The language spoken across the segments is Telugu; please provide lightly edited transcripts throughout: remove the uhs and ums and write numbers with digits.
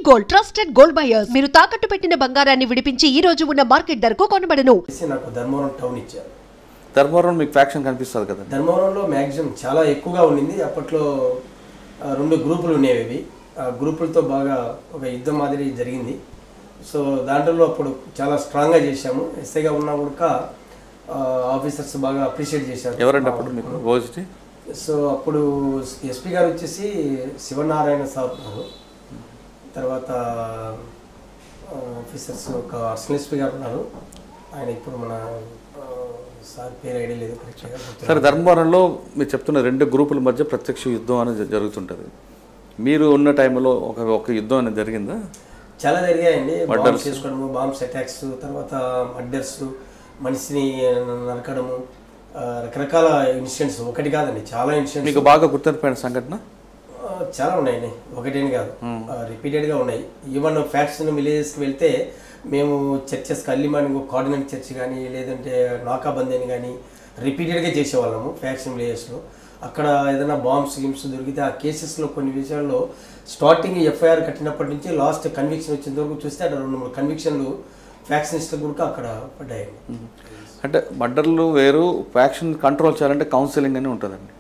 గోల్డ్ ట్రస్టెడ్ గోల్డ్ బయర్స్ మీరు తాకట్టు పెట్టిన బంగారాన్ని విడిపించి ఈ రోజు ఉన్న మార్కెట్ ధరకు కొనబడను. నాకు ధర్మవరం టౌన్ ఇచ్చారు. ధర్మవరం మీకు ఫ్యాక్షన్ కనిపిస్తుంది కదా? ధర్మవరంలో మ్యాక్సిమం చాలా ఎక్కువగా ఉండింది. అప్పట్లో 2 గ్రూపులు ఉండేవి. ఆ గ్రూపులతో బాగా ఒక యుద్ధం మాదిరి జరిగింది. సో దాంట్లో అప్పుడు చాలా స్ట్రాంగ్గా చేశాము. ఎస్ఐగా ఉన్నా కూడా ఆఫీసర్స్ బాగా అప్రిషియేట్ చేశారు. ఎవరంటే అప్పుడు మీకు ఓజిటీ? సో అప్పుడు ఎస్పీ గారు వచ్చేసి శివనారాయణ సార్ ఉన్నారు. తర్వాత ఆఫీసర్స్ ఒక అర్సనల్ ఎస్పీ గారు ఉన్నారు. ఆయన ఇప్పుడు మన సార్ పేరు ఐడియా లేదు కరెక్ట్గా. సరే, ధర్మవరంలో మీరు చెప్తున్న 2 గ్రూపుల మధ్య ప్రత్యక్ష యుద్ధం అనేది జరుగుతుంటుంది. మీరు ఉన్న టైంలో ఒక యుద్ధం అనేది జరిగిందా? చాలా జరిగాయండి. బాంబ్స్ చేసుకోవడము, బాంబ్స్ అటాక్స్, తర్వాత మర్డర్స్, మనిషిని నరకడము, రకరకాల ఇన్సిడెంట్స్. ఒకటి కాదండి, చాలా ఇన్సిడెంట్స్. మీకు బాగా గుర్తుండిపోయిన సంఘటన? చాలా ఉన్నాయండి, ఒకటేని కాదు, రిపీటెడ్గా ఉన్నాయి. ఈవెన్ ఫ్యాక్షన్ విలేజెస్కి వెళ్తే మేము చర్చెస్కి అర్లీ మార్నింగ్ కోఆర్డినేట్ చర్చ్ కానీ లేదంటే నాకాబందీ అని కానీ రిపీటెడ్గా చేసేవాళ్ళము ఫ్యాక్షన్ విలేజెస్లో. అక్కడ ఏదైనా బాంబ్స్ గిమ్స్ దొరికితే ఆ కేసెస్లో కొన్ని విషయాల్లో స్టార్టింగ్ ఎఫ్ఐఆర్ కట్టినప్పటి నుంచి లాస్ట్ కన్విక్షన్ వచ్చేంత వరకు చూస్తే అక్కడ 2-3 కన్విక్షన్లు ఫ్యాక్షనిస్టులు కూడా అక్కడ పడ్డాయి. అంటే మర్డర్లు వేరు, ఫ్యాక్షన్ కంట్రోల్ చేయాలంటే కౌన్సిలింగ్ అని ఉంటుందండి.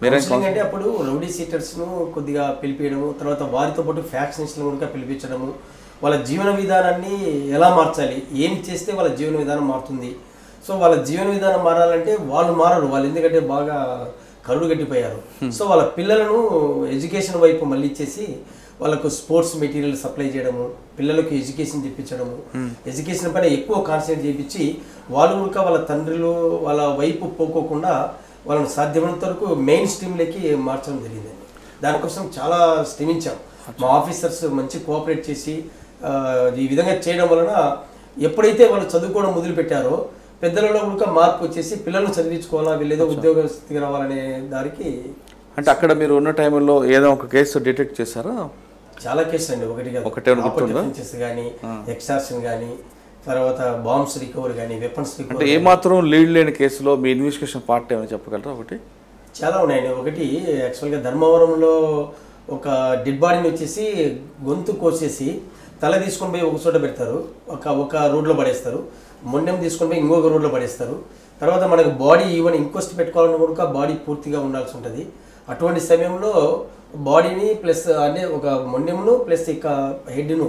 కౌన్సిలింగ్ అంటే అప్పుడు రౌడీ సీటర్స్ను కొద్దిగా పిలిపించడము, తర్వాత వారితో పాటు ఫ్యాక్షనిస్టులను కూడా పిలిపించడము, వాళ్ళ జీవన విధానాన్ని ఎలా మార్చాలి, ఏం చేస్తే వాళ్ళ జీవన విధానం మారుతుంది. సో వాళ్ళ జీవన విధానం మారాలంటే వాళ్ళు మారరు, వాళ్ళు ఎందుకంటే బాగా కరుడు గట్టిపోయారు. సో వాళ్ళ పిల్లలను ఎడ్యుకేషన్ వైపు మళ్ళీ ఇచ్చేసి వాళ్ళకు స్పోర్ట్స్ మెటీరియల్ సప్లై చేయడము, పిల్లలకు ఎడ్యుకేషన్ తెప్పించడము, ఎడ్యుకేషన్ పైన ఎక్కువ కాన్సన్ట్రేట్ చేయించి వాళ్ళు కూడా వాళ్ళ తండ్రులు వాళ్ళ వైపు పోకోకుండా వాళ్ళని సాధ్యమైనంత వరకు మెయిన్ స్ట్రీమ్లోకి మార్చడం జరిగిందండి. దానికోసం చాలా శ్రమించాం. మా ఆఫీసర్స్ మంచి కోఆపరేట్ చేసి ఈ విధంగా చేయడం వలన ఎప్పుడైతే వాళ్ళు చదువుకోవడం మొదలుపెట్టారో పెద్దలలో కూడా మార్పు వచ్చేసి పిల్లలను చదివించుకోవాలా, వీళ్ళేదో ఉద్యోగస్తుగా రావాలనే దానికి. అంటే అక్కడ మీరు ఉన్న టైంలో ఏదో ఒక కేసు డిటెక్ట్ చేశారా? చాలా కేసులు అండి, ఒకటి కానీ ఎక్స్టార్షన్ కానీ, తర్వాత బాంబ్స్ రికవరీ కానీ, వెపన్స్ రికవరీ. అంటే ఏమాత్రం లీడ్ లేని కేసులో మీ ఇన్వెస్టిగేషన్ పార్ట్ ఏమైనా చెప్పగలరా? ఒకటి చాలా ఉన్నాయండి. ఒకటి యాక్చువల్గా ధర్మవరంలో ఒక డెడ్ బాడీని వచ్చేసి గొంతు కోసేసి తల తీసుకొని పోయి ఒక చోట పెడతారు, ఒక రోడ్లో పడేస్తారు. మొండెం తీసుకొని పోయి ఇంకొక రోడ్లో పడేస్తారు. తర్వాత మనకు బాడీ ఈవెన్ ఇంక్వెస్ట్ పెట్టుకోవాలని కూడా బాడీ పూర్తిగా ఉండాల్సి ఉంటుంది. అటువంటి సమయంలో బాడీని ప్లస్ అంటే ఒక మొండెంను ప్లస్ ఇక హెడ్ను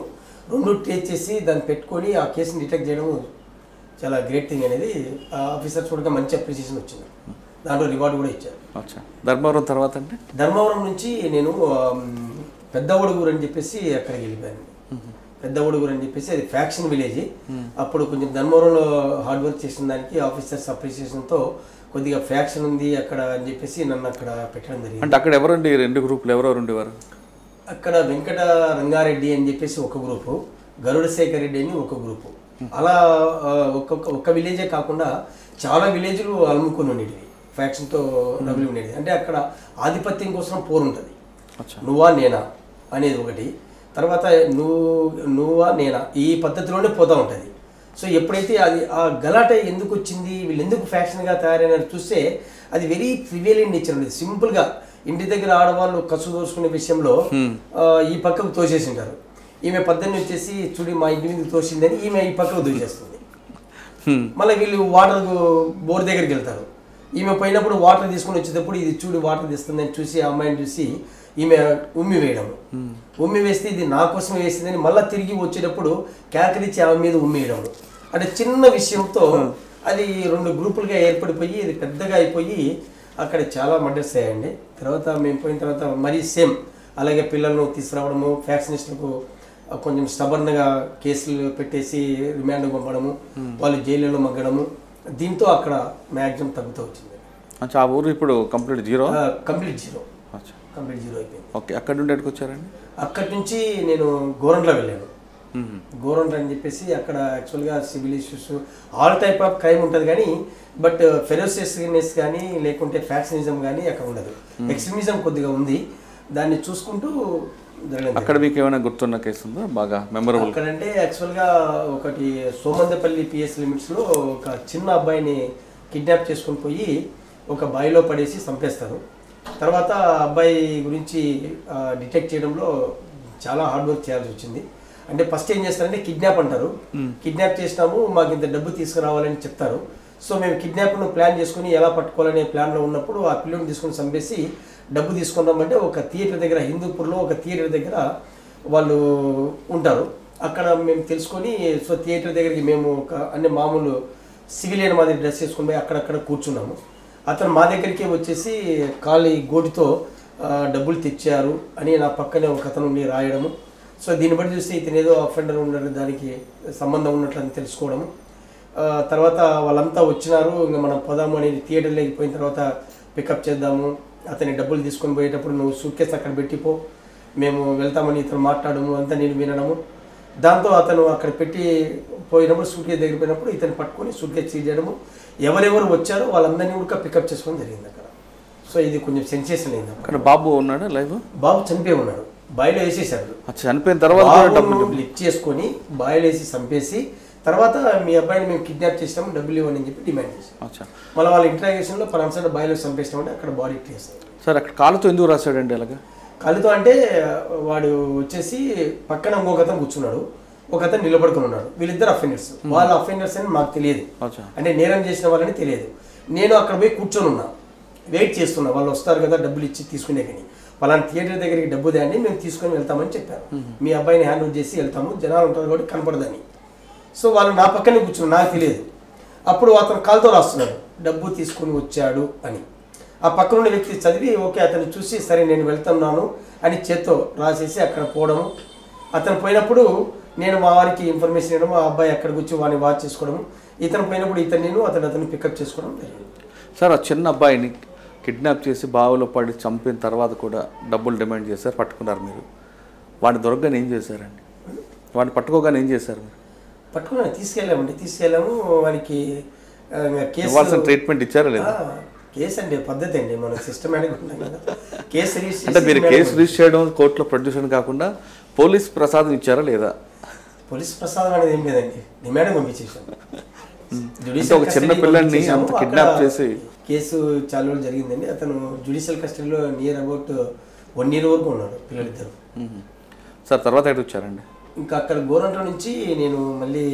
2 టేస్ట్ చేసి దాన్ని పెట్టుకొని ఆ కేసుని డిటెక్ట్ చేయడం చాలా గ్రేట్ థింగ్ అనేది. ఆఫీసర్స్ కూడా మంచి అప్రిసియేషన్ వచ్చింది, దాంట్లో రివార్డు కూడా ఇచ్చారు. ధర్మవరం తర్వాత అంటే ధర్మవరం నుంచి నేను పెద్ద ఒడుగురు అని చెప్పేసి అక్కడికి వెళ్ళిపోయాను. పెద్ద ఒడుగురు అని చెప్పేసి అది ఫ్యాక్షన్ విలేజ్. అప్పుడు కొంచెం ధర్మవరంలో హార్డ్ వర్క్ చేసిన దానికి ఆఫీసర్స్ అప్రిసియేషన్తో కొద్దిగా ఫ్యాక్షన్ ఉంది అక్కడ అని చెప్పేసి నన్ను అక్కడ పెట్టడం జరిగింది. అంటే అక్కడ ఎవరండి 2 గ్రూపులు ఎవరెవరు ఉండేవారు? అక్కడ వెంకట రంగారెడ్డి అని చెప్పేసి ఒక గ్రూపు, గరుడ శేఖర్ రెడ్డి అని ఒక గ్రూపు. అలా ఒక్క విలేజే కాకుండా చాలా విలేజ్లు అలుముకొని ఉండేవి, ఫ్యాక్షన్తో నవ్వులు ఉండేది. అంటే అక్కడ ఆధిపత్యం కోసం పోరు ఉంటుంది, నువ్వా నేనా అనేది ఒకటి. తర్వాత నువ్వా నేనా ఈ పద్ధతిలోనే పోతూ ఉంటుంది. సో ఎప్పుడైతే అది ఆ గలాట ఎందుకు వచ్చింది, వీళ్ళు ఎందుకు ఫ్యాక్షన్గా తయారైనారు చూస్తే అది వెరీ ట్రివియల్ ఇన్ నేచర్ ఉండేది. సింపుల్గా ఇంటి దగ్గర ఆడవాళ్ళు కసు దోసుకునే విషయంలో ఈ పక్కకు తోసేసింటారు. ఈమె 18 వచ్చేసి చూడి మా ఇంటి మీద తోసిందని ఈమె ఈ పక్కకు దోసేస్తుంది. మళ్ళీ వీళ్ళు వాటర్ బోర్ దగ్గరికి వెళ్తారు. ఈమె పోయినప్పుడు వాటర్ తీసుకుని వచ్చేటప్పుడు ఇది చూడి వాటర్ తీస్తుందని చూసి ఆ అమ్మాయిని చూసి ఈమె ఉమ్మి వేయడము, ఉమ్మి వేస్తే ఇది నా కోసం వేసిందని మళ్ళీ తిరిగి వచ్చేటప్పుడు కేకరించి ఆమె మీద ఉమ్మి వేయడము. అంటే చిన్న విషయంతో అది 2 గ్రూపులుగా ఏర్పడిపోయి ఇది పెద్దగా అయిపోయి అక్కడ చాలా మర్డర్స్ అయ్యాయండి. తర్వాత మేము పోయిన తర్వాత మరీ సేమ్ అలాగే పిల్లలను తీసుకురావడము, ఫ్యాక్షనిస్టులకు కొంచెం స్టబర్న్గా కేసులు పెట్టేసి రిమాండ్ పంపడము, వాళ్ళు జైలులో మగ్గడము, దీంతో అక్కడ మ్యాక్సిమం తగ్గుతూ వచ్చింది. ఆ ఊరు ఇప్పుడు కంప్లీట్ జీరో అయిపోయింది. ఓకే, అక్కడ నుండి ఎక్కడికి వచ్చారండి? అక్కడి నుంచి నేను గోరంట్లో వెళ్ళాను. గోరంట్ల అని చెప్పేసి అక్కడ యాక్చువల్గా civil issues all type of crime ఉంటుంది కానీ బట్ ఫెరోసియస్నెస్ కానీ లేకుంటే ఫ్యాక్షనిజం కానీ అక్కడ ఉండదు. ఎక్స్ట్రీమిజం కొద్దిగా ఉంది, దాన్ని చూసుకుంటూ జరిగింది. అక్కడ మీకు ఏమైనా గుర్తున్న కేసు ఉందా బాగా మెమరబుల్? అక్కడంటే యాక్చువల్గా ఒకటి సోమందపల్లి పిఎస్ లిమిట్స్లో ఒక చిన్న అబ్బాయిని కిడ్నాప్ చేసుకొని పోయి ఒక బావిలో పడేసి చంపేస్తారు. తర్వాత అబ్బాయి గురించి డిటెక్ట్ చేయడంలో చాలా హార్డ్ వర్క్ చేయాల్సి వచ్చింది. అంటే ఫస్ట్ ఏం చేస్తారంటే కిడ్నాప్ అంటారు, కిడ్నాప్ చేసినాము మాకు ఇంత డబ్బు తీసుకురావాలని చెప్తారు. సో మేము కిడ్నాప్ను ప్లాన్ చేసుకుని ఎలా పట్టుకోవాలనే ప్లాన్లో ఉన్నప్పుడు ఆ పిల్లని తీసుకుని చంపేసి డబ్బు తీసుకున్నామంటే ఒక థియేటర్ దగ్గర, హిందూపూర్లో ఒక థియేటర్ దగ్గర వాళ్ళు ఉంటారు. అక్కడ మేము తెలుసుకొని సో థియేటర్ దగ్గరికి మేము ఒక అన్ని మామూలు సివిలియన్ మాదిరి డ్రెస్ చేసుకుని పోయి అక్కడక్కడ కూర్చున్నాము. అతను మా దగ్గరికి వచ్చేసి ఖాళీ గోటితో డబ్బులు తెచ్చారు అని నా పక్కనే ఒక అతను ఉండి రాయడము. సో దీన్ని బట్టి చూస్తే ఇతను ఏదో అఫెండర్ ఉన్నట్టు దానికి సంబంధం ఉన్నట్లని తెలుసుకోవడము. తర్వాత వాళ్ళంతా వచ్చినారు, ఇంకా మనం పోదాము అనేది థియేటర్లోకి పోయిన తర్వాత పికప్ చేద్దాము, అతని డబ్బులు తీసుకొని పోయేటప్పుడు నువ్వు సూట్ కేసు అక్కడ పెట్టిపో, మేము వెళ్తామని ఇతను మాట్లాడము అంతా నేను వినడము. దాంతో అతను అక్కడ పెట్టి పోయినప్పుడు సూట్ కేసు దగ్గర పోయినప్పుడు ఇతను పట్టుకొని సూట్ కేసు సీజ్ చేయడము. ఎవరెవరు వచ్చారో వాళ్ళందరినీ కూడా పికప్ చేసుకోవడం జరిగింది అక్కడ. సో ఇది కొంచెం సెన్సేషన్ అయింది. అక్కడ బాబు ఉన్నాడు లైవ్, బాబు చనిపోయి ఉన్నాడు, బాయిలో వేసేసారు. చనిపోయిన తర్వాత లిఫ్ట్ చేసుకొని బాయిలో వేసి చంపేసి తర్వాత మీ అబ్బాయిని మేము కిడ్నాప్ చేసినాము డబ్బులు ఇవ్వని చెప్పి డిమాండ్ చేశాం. మళ్ళీ వాళ్ళ ఇంట్రాగేషన్లో పలానా బాయిలో చంపేసినామంటే అక్కడ బాడీ చేస్తారు. సార్ అక్కడ కాలుతో ఎందుకు రాశాడండి అలాగా? కాలుతో అంటే వాడు వచ్చేసి పక్కన ఇంకొక అతను కూర్చున్నాడు, ఒక అతను నిలబడుకుని ఉన్నాడు. వీళ్ళిద్దరు అఫెండర్స్, వాళ్ళ అఫెండర్స్ అని మాకు తెలియదు, అంటే నేరం చేసిన వాళ్ళని తెలియదు. నేను అక్కడ పోయి కూర్చొని ఉన్నా, వెయిట్ చేస్తున్నా, వాళ్ళు వస్తారు కదా డబ్బులు ఇచ్చి తీసుకునే. కానీ వాళ్ళని థియేటర్ దగ్గరికి డబ్బు దాన్ని మేము తీసుకొని వెళ్తామని చెప్పారు. మీ అబ్బాయిని హ్యాండ్ ఓవర్ చేసి వెళ్తాము, జనాలు ఉంటారు కాబట్టి కనపడదని. సో వాళ్ళు నా పక్కనే కూర్చున్నారు, నాకు తెలియదు. అప్పుడు అతను కాలుతో రాస్తున్నాడు డబ్బు తీసుకొని వచ్చాడు అని. ఆ పక్కనున్న వ్యక్తి చదివి ఓకే అతను చూసి సరే నేను వెళ్తున్నాను అని చేత్తో రాసేసి అక్కడ పోవడము. అతను పోయినప్పుడు నేను మా వారికి ఇన్ఫర్మేషన్ ఇవ్వడం, మా అబ్బాయి అక్కడికి వచ్చి వాడిని వాచ్ చేసుకోవడం. ఇతను పోయినప్పుడు నేను అతను పికప్ చేసుకోవడం జరిగింది. సార్ ఆ చిన్న అబ్బాయిని కిడ్నాప్ చేసి బావిలో పడి చంపిన తర్వాత కూడా డబ్బులు డిమాండ్ చేశారు, పట్టుకున్నారు మీరు. వాడిని దొరకగానే ఏం చేశారండి? వాడిని పట్టుకోగానే ఏం చేశారు మీరు? పట్టుకున్నా తీసుకెళ్ళాము. వానికి కేసు ట్రీట్మెంట్ ఇచ్చారా లేదా? కేసు అండి పద్ధతి అండి, మనం సిస్టమేటిక్ ఉంటాం కదా. కేసు రిజిస్టర్ అంటే మీరు కేసు రిజిస్టర్ చేయడం కోర్టులో ప్రొడ్యూషన్ కాకుండా పోలీస్ ప్రసాదం ఇచ్చారా లేదా? పోలీస్ ప్రసాదం అనేది ఏం లేదండి, డిమాండ్ పంపించేసాం. ఒక చిన్న పిల్లల్ని అంత కిడ్నాప్ చేసి కేసు చాలా రోజులు జరిగిందండి. అతను జ్యుడిషియల్ కస్టడీలో నియర్ అబౌట్ 1 year వరకు ఉన్నాడు పిల్లలిద్దరు. సార్ తర్వాత ఎటు వచ్చారండి? ఇంకా అక్కడ గోరంట్ల నుంచి నేను మళ్ళీ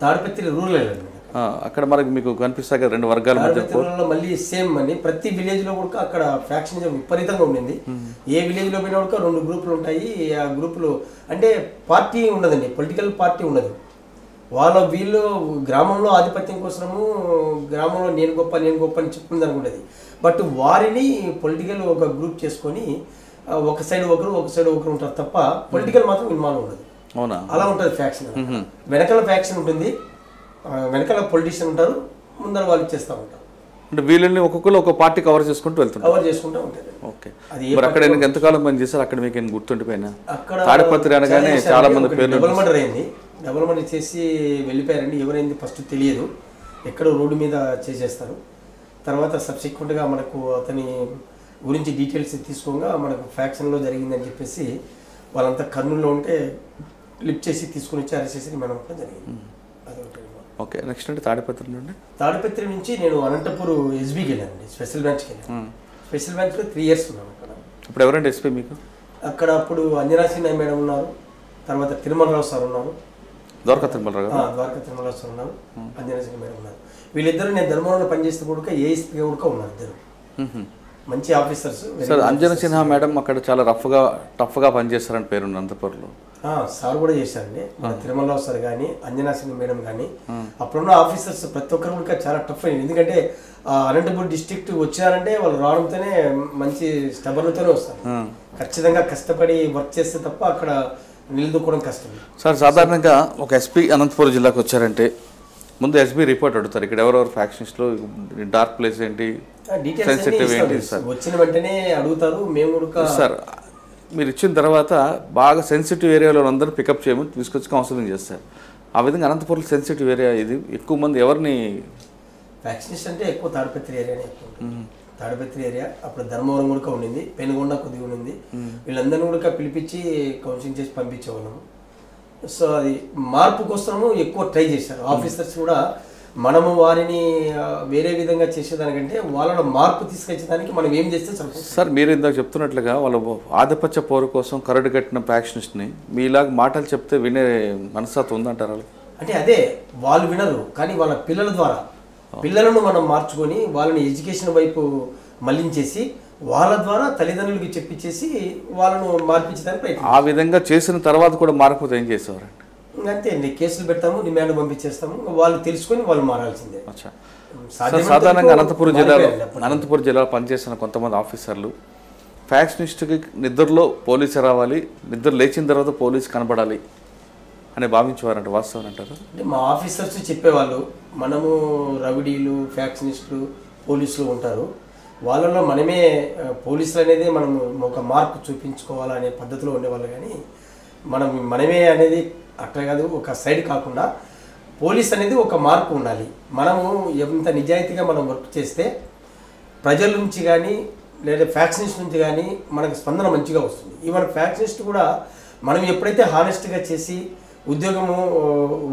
తాడిపత్రి రూరల్ వెళ్ళాను. అక్కడ మనకి మీకు కనిపిస్తాయి కదా 2 వర్గాల మధ్య మళ్ళీ సేమ్ అండి. ప్రతి విలేజ్ లో కూడా అక్కడ ఫ్యాక్షనిజం విపరీతంగా ఉండింది. ఏ విలేజ్ లో పోయినా కూడా 2 గ్రూపులు ఉంటాయి. ఆ గ్రూపులు అంటే పార్టీ ఉండదండి, పొలిటికల్ పార్టీ ఉండదు. వీళ్ళు గ్రామంలో ఆధిపత్యం కోసము గ్రామంలో నేను గొప్ప అని చెప్పుకుంది అనుకుంటుంది. బట్ వారిని పొలిటికల్ ఒక గ్రూప్ చేసుకొని ఒక సైడ్ ఒకరు ఉంటారు తప్ప పొలిటికల్ మాత్రం ఇన్వాల్వ్ ఉండదు. అవునా? అలా ఉంటుంది ఫ్యాక్షన్. వెనకాల ఫ్యాక్షన్ ఉంటుంది, వెనకాల పొలిటీషియన్ ఉంటారు, ముందర వాళ్ళు చేస్తూ ఉంటారు. అంటే వీళ్ళని ఒక్కొక్కరు ఒక పార్టీ కవర్ చేసుకుంటూ వెళ్తుంటారు. కవర్ చేసుకుంటూ ఉంటుంది. ఓకే. మరి అక్కడ ఎంతకాలం పని చేశారు? అక్కడ మీకు ఏం గుర్తుండిపోయినా? అక్కడ తాడిపత్రి అనగానే చాలా మంది పేర్లు. డబుల్ మర్డర్ అయింది, డబుల్ మర్డర్ చేసి వెళ్ళిపోయారండి. ఎవరైంది ఫస్ట్ తెలియదు, ఎక్కడో రోడ్డు మీద చేసేస్తారు. తర్వాత సబ్సిక్వెంట్గా మనకు అతని గురించి డీటెయిల్స్ తీసుకోగా మనకు ఫ్యాక్షన్లో జరిగిందని చెప్పేసి వాళ్ళంతా కర్నూలులో ఉంటే లిఫ్ట్ చేసి తీసుకుని వచ్చి అరెస్ట్ చేసి మనం జరిగింది. అదొకటి. ఓకే. నెక్స్ట్ అంటే తాడిపత్రి నుంచి నేను అనంతపూర్ ఎస్బీకి వెళ్ళానండి, స్పెషల్ బ్రాంచ్కి వెళ్ళాను. స్పెషల్ బ్రాంచ్లో 3 years ఉన్నాను అక్కడ. ఇప్పుడు ఎవరండి ఎస్పీ మీకు అక్కడ? అప్పుడు అంజనా సిన్హా మేడం ఉన్నారు, తర్వాత తిరుమలరావు సార్ ఉన్నారు, ద్వారకా తిరుమలరావు సార్ ఉన్నారు, అంజనా సిన్హా మేడం ఉన్నారు. వీళ్ళిద్దరు నేను ధర్మవరంలో పనిచేస్తే కూడా ఏఎస్పీ కూడా ఉన్నారు. ఇద్దరు మంచి officers. Sir Anjana Sinha madam అక్కడ చాలా టఫ్గా పనిచేస్తారని పేరు అనంతపూర్లో. సార్ కూడా చేశారండి, మన తిరుమలరావు సార్ కానీ అంజనా సిన్హా మేడం కానీ. అప్పుడున్న ఆఫీసర్స్ ప్రతి ఒక్కరు కూడా చాలా టఫ్ అయింది. ఎందుకంటే అనంతపూర్ డిస్ట్రిక్ట్ వచ్చారంటే వాళ్ళు రావడంతోనే మంచి స్టబర్లతోనే వస్తారు. ఖచ్చితంగా కష్టపడి వర్క్ చేస్తే తప్ప అక్కడ నిలదొక్కడం కష్టం. సార్ సాధారణంగా ఒక ఎస్పీ అనంతపురం జిల్లాకు వచ్చారంటే ముందు ఎస్బీ రిపోర్ట్ అడుగుతారు, ఇక్కడ ఎవరెవరు ఫ్యాక్షన్స్లో డార్క్ ప్లేస్ ఏంటి, సెన్సిటివ్ ఏంటి సార్ వచ్చిన వెంటనే అడుగుతారు. మేము కూడా సార్ మీరు ఇచ్చిన తర్వాత బాగా సెన్సిటివ్ ఏరియాలో అందరూ పికప్ చేయమని తీసుకొచ్చి కౌన్సిలింగ్ చేస్తారు. ఆ విధంగా అనంతపురం సెన్సిటివ్ ఏరియా ఇది. ఎక్కువ మంది ఎవరిని వ్యాక్సినేషన్ అంటే ఎక్కువ తాడిపత్రి ఏరియానే ఎక్కువ. తాడిపత్రి ఏరియా అప్పుడు ధర్మవరం కూడా ఉండింది, పెనుగొండ కొద్దిగా ఉండింది. వీళ్ళందరినీ కూడా పిలిపించి కౌన్సిలింగ్ చేసి పంపించేవాళ్ళము. సో అది మార్పు కోసము ఎక్కువ ట్రై చేశారు ఆఫీసర్స్ కూడా. మనము వారిని వేరే విధంగా చేసేదానికంటే వాళ్ళలో మార్పు తీసుకొచ్చేదానికి మనం ఏం చేస్తే సరిపోతుంది. సార్ మీరు ఇందాక చెప్తున్నట్లుగా వాళ్ళ ఆధిపత్య పోరు కోసం కరడు కట్టిన ఫ్యాక్షనిస్ట్ని మీలాగా మాటలు చెప్తే వినే మనస్తత్వం ఉందంటారు వాళ్ళు? అంటే అదే వాళ్ళు వినరు, కానీ వాళ్ళ పిల్లల ద్వారా పిల్లలను మనం మార్చుకొని వాళ్ళని ఎడ్యుకేషన్ వైపు మళ్లించేసి వాళ్ళ ద్వారా తల్లిదండ్రులకి చెప్పించేసి వాళ్ళను మార్పించడానికి ప్రయత్నం. ఆ విధంగా చేసిన తర్వాత కూడా మారకపోతే ఏం చేసేవారండి? అంతే అండి, కేసులు పెడతాము, డిమాండ్ పంపించేస్తాము, వాళ్ళు తెలుసుకొని వాళ్ళు మారాల్సిందే. సాధారణంగా అనంతపురం జిల్లాలో పనిచేసిన కొంతమంది ఆఫీసర్లు ఫ్యాక్షనిస్ట్కి నిద్రలో పోలీసు రావాలి, నిద్ర లేచిన తర్వాత పోలీసు కనబడాలి అని భావించేవారంట, వాస్తవం అంటారు? అంటే మా ఆఫీసర్స్ చెప్పేవాళ్ళు, మనము రౌడీలు, ఫ్యాక్షనిస్టులు, పోలీసులు ఉంటారు, వాళ్ళలో మనమే పోలీసులు అనేది మనము ఒక మార్పు చూపించుకోవాలనే పద్ధతిలో ఉండేవాళ్ళు. కానీ మనమే అనేది అట్లా కాదు, ఒక సైడ్ కాకుండా పోలీస్ అనేది ఒక మార్పు ఉండాలి. మనము ఎంత నిజాయితీగా మనం వర్క్ చేస్తే ప్రజల నుంచి కానీ లేదా ఫ్యాక్షనిస్ట్ నుంచి కానీ మనకు స్పందన మంచిగా వస్తుంది. ఈవెన్ ఫ్యాక్షనిస్ట్ కూడా మనం ఎప్పుడైతే హానెస్ట్గా చేసి ఉద్యోగము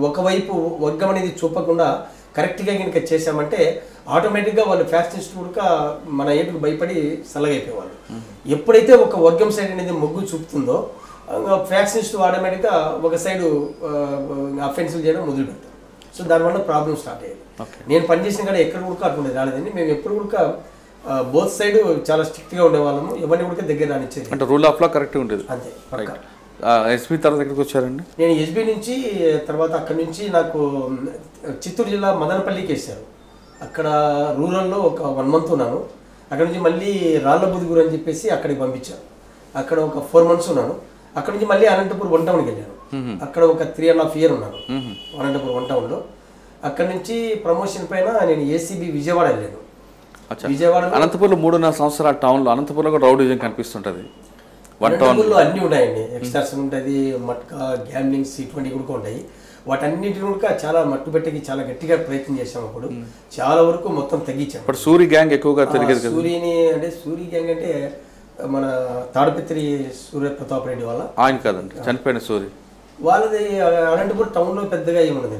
ఒకవైపు వర్గం అనేది చూపకుండా కరెక్ట్గా కనుక చేసామంటే ఆటోమేటిక్గా వాళ్ళు ఫ్యాక్షనిస్ట్ కూడా మన ఏటుకు భయపడి సల్లగైపోయేవాళ్ళు. ఎప్పుడైతే ఒక వర్గం సైడ్ అనేది మొగ్గు చూపుతుందో ఫ్యాక్షనిస్ట్ ఆటోమేటిక్గా ఒక సైడు అఫెన్సులు చేయడం మొదలు పెడతాం. సో దానివల్ల ప్రాబ్లం స్టార్ట్ అయ్యేది. నేను పనిచేసిన కూడా ఎక్కడ కూడా అటువంటి రాలేదండి. మేము ఎప్పుడు కూడా బోత్ సైడ్ చాలా స్ట్రిక్ట్గా ఉండేవాళ్ళము, ఎవరిని కూడా దగ్గర రానిచ్చేది. అంటే రూల్ ఆఫ్ లా కరెక్ట్గా ఉండేది. అంతే. ఎస్పీ తర్వాత ఎక్కడికి వచ్చారండి? నేను ఎస్బీ నుంచి తర్వాత అక్కడి నుంచి నాకు చిత్తూరు జిల్లా మదనపల్లికి వేశారు. అక్కడ రూరల్లో ఒక 1 month ఉన్నాను. అక్కడ నుంచి మళ్ళీ రాళ్ళబుదుగురు అని చెప్పేసి అక్కడికి పంపించారు. అక్కడ ఒక 4 months ఉన్నాను. అక్కడ నుంచి మళ్ళీ అనంతపురం 1 townకి వెళ్ళాను. అక్కడ ఒక 3.5 years ఉన్నాను అనంతపురం 1 townలో. అక్కడ నుంచి ప్రమోషన్ పైన నేను ఏసీబీ విజయవాడ వెళ్ళాను. విజయవాడ అనంతపురంలో 3.5 సంవత్సరాల టౌన్లో అనంతపురంలో కూడా రౌడీజం కనిపిస్తుంటుంది. అనంతపురంలో అన్నీ ఉంటాయండి, ఎక్స్ట్రాక్షన్ ఉంటుంది, మట్కా, గ్యామ్లింగ్స్ ఇటువంటివి కూడా ఉంటాయి. వాటన్నిటిని కూడా చాలా మట్టుబెట్టకి చాలా గట్టిగా ప్రయత్నం చేసాము. అప్పుడు చాలా వరకు మొత్తం తగ్గించాము. ఇప్పుడు సూరి గ్యాంగ్ ఎక్కువగా తిరిగేది కదా. సూరిని అంటే సూరి గ్యాంగ్ అంటే మన తాడిపత్రి సూర్య ప్రతాప్ రెడ్డి వాళ్ళ ఆయన కాదండి, చనిపోయిన సూరి వాళ్ళది. అనంతపురం టౌన్లో పెద్దగా ఏమున్నది,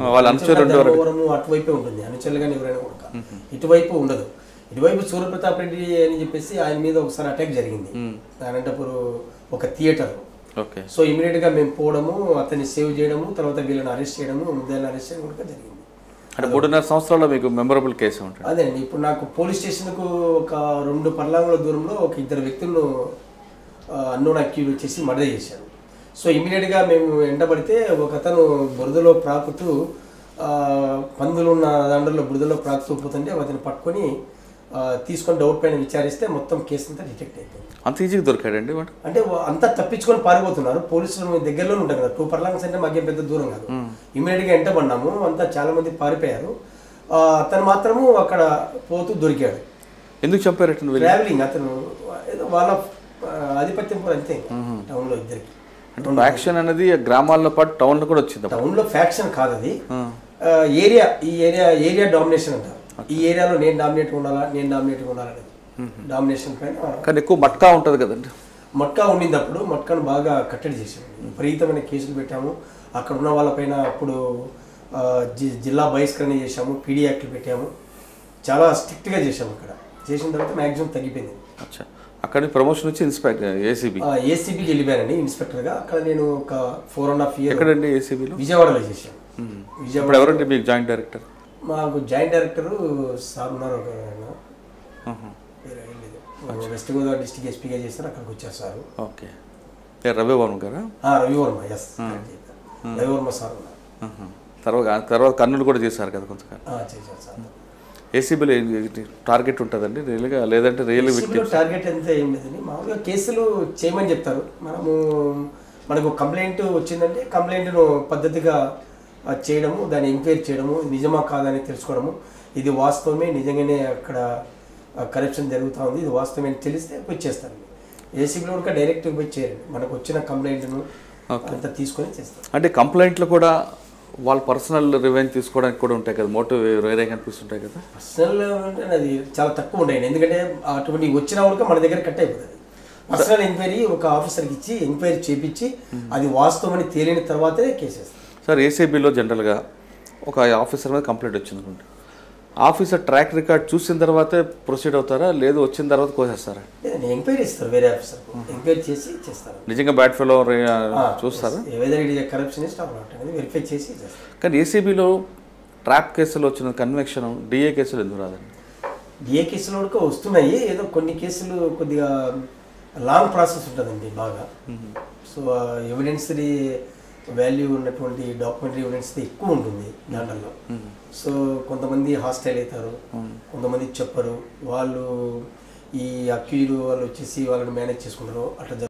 అటువైపే ఉంటుంది. అనుచరులు కానీ ఎవరైనా కూడా ఇటువైపు ఉండదు. ఇటువైపు సూర్యప్రతాప్ రెడ్డి అని చెప్పేసి ఆయన మీద ఒకసారి అటాక్ జరిగింది అనంతపురం ఒక థియేటర్. సో ఇమీడియట్గా మేము పోవడము, అతన్ని సేవ్ చేయడము, తర్వాత వీళ్ళని అరెస్ట్ చేయడము, ముద్దాయిని అరెస్ట్ చేయడం కూడా జరిగింది. అంటే 3.5 సంవత్సరాల్లో మీకు మెమరబుల్ కేసు ఉంటుంది? అదే అండి. ఇప్పుడు నాకు పోలీస్ స్టేషన్కు ఒక 2 పర్లాంగుల దూరంలో ఒక 2 వ్యక్తులను అన్నోన్ అక్యూజ్ వచ్చేసి మర్డర్ చేశారు. సో ఇమీడియట్గా మేము ఎండబడితే ఒక అతను బురదలో ప్రాకుతూ పందులు ఉన్న దాంట్లో బురదలో ప్రాకుతూ పోతుంటే అతను పట్టుకొని తీసుకొని డౌట్ పైన విచారిస్తే మొత్తం కేసు అంతా డిటెక్ట్ అయిపోయింది. అంత ఈజీగా దొరికాడండి వాడు? అంటే అంతా తప్పించుకొని పారిపోతున్నారు. పోలీసులు దగ్గరలోనే ఉంటారు కదా, 2 పర్లాంగ్స్ అంటే మాకేం పెద్ద దూరం కాదు. ఇమీడియట్గా ఎంటబడినాము, అంతా చాలా మంది పారిపోయారు. అతను మాత్రము అక్కడ పోతూ దొరికాడు. ఎందుకు చెప్పారు? ట్రావెలింగ్ అతను ఏదో వాళ్ళ ఆధిపత్యం కూడా అంతే టౌన్లో ఇద్దరికి. అంటే ఫ్యాక్షన్ అనేది గ్రామాల్లో పాటు టౌన్లో కూడా వచ్చింది. టౌన్లో ఫ్యాక్షన్ కాదు అది, ఏరియా డామినేషన్ అంటారు. ఈ ఏరియాలో నేను డామినేట్గా ఉండాలనేది డామినేషన్ పైన. కానీ ఎక్కువ మట్కా ఉంటుంది కదండి. మట్కా ఉండినప్పుడు మట్కాను బాగా కట్టడి చేసాము, విపరీతమైన కేసులు పెట్టాము. అక్కడ ఉన్న వాళ్ళపైన అప్పుడు జిల్లా బహిష్కరణ చేసాము, పీడీ యాక్ట్లు పెట్టాము, చాలా స్ట్రిక్ట్గా చేసాము. అక్కడ చేసిన తర్వాత మ్యాక్సిమం తగ్గిపోయింది. అచ్చా, అక్కడ ప్రమోషన్ వచ్చి ఇన్స్పెక్టర్ ఏసీబీకి వెళ్ళిపోయానండి ఇన్స్పెక్టర్గా. అక్కడ నేను ఒక 4.5 years. ఎక్కడండి? ఏసీబీలో విజయవాడలో చేశాను. విజయవాడ. ఎవరండి మీకు జాయింట్ డైరెక్టర్? మాకు జాయింట్ డైరెక్టర్ సార్ ఉన్నారు, వెస్ట్ గోదావరి డిస్ట్రిక్ట్ ఎస్పీగా చేస్తారు, అక్కడికి వచ్చారు సార్. ఓకే. రవివర్మ గారా? రవివర్మ, ఎస్, రవివర్మ సార్ ఉన్నారు. తర్వాత కర్నూలు కూడా చేశారు కదా కొంతకాలం? చేశారు సార్. ఏసీబీలో టార్గెట్ ఉంటుందండి రియల్గా, లేదంటే రియల్ టార్గెట్ ఎంత ఏం లేదండి. మామూలుగా కేసులు చేయమని చెప్తారు. మనకు కంప్లైంట్ వచ్చిందంటే కంప్లైంట్ను పద్ధతిగా చేయడము, దాన్ని ఎంక్వైరీ చేయడము, నిజమా కాదని తెలుసుకోవడము, ఇది వాస్తవమే, నిజంగానే అక్కడ కరప్షన్ జరుగుతూ ఉంది, ఇది వాస్తవమే అని తెలిస్తే పోయి చేస్తాను. ఏసీబీలో కూడా డైరెక్ట్ పోయి చేయండి, మనకు వచ్చిన కంప్లైంట్ను అంతా తీసుకొని చేస్తాం. అంటే కంప్లైంట్లో కూడా వాళ్ళ పర్సనల్ రివెంజ్ తీసుకోవడానికి కూడా ఉంటాయి కదా, మోటివ్ వేరే కనిపిస్తుంటాయి కదా? పర్సనల్ అంటే అది చాలా తక్కువ ఉంటాయండి, ఎందుకంటే అటువంటి వచ్చిన వాళ్ళకి మన దగ్గర కట్ అయిపోతుంది. పర్సనల్ ఎంక్వైరీ ఒక ఆఫీసర్కి ఇచ్చి ఎంక్వైరీ చేపించి అది వాస్తవం అని తేలిన తర్వాతే కేసేస్తాం. సార్, ఏసీబీలో జనరల్గా ఒక ఆఫీసర్ మీద కంప్లైంట్ వచ్చింది అనుకోండి, ఆఫీసర్ ట్రాక్ రికార్డ్ చూసిన తర్వాతే ప్రొసీడ్ అవుతారా, లేదు వచ్చిన తర్వాత కోసేస్తారా? ఎంక్వైరీ ఇస్తారు, వేరే ఆఫీసర్ ఎంక్వైరీ చేసి చేస్తారు. నిజంగా బ్యాడ్ ఫెలో చూస్తారా? కరప్షనిస్ట్ అనేది వెరిఫై చేసి చేస్తారు. కానీ ఏసీబీలో ట్రాప్ కేసులో వచ్చిన కన్వెక్షన్ డిఏ కేసులు ఎందుకు రాదండి? డిఏ కేసులు కూడా వస్తున్నాయి, ఏదో కొన్ని కేసులు కొద్దిగా లాంగ్ ప్రాసెస్ ఉంటుందండి బాగా. సో ఎవిడెన్స్ వాల్యూ ఉన్నటువంటి డాక్యుమెంటరీ ఎవిడెన్స్ ఎక్కువ ఉంటుంది దాంట్లో. సో కొంతమంది హాస్టైల్ అవుతారు, కొంతమంది చెప్పరు, వాళ్ళు ఈ అక్యూజ్ వాళ్ళు వచ్చేసి వాళ్ళని మేనేజ్ చేసుకుంటారు, అట్లా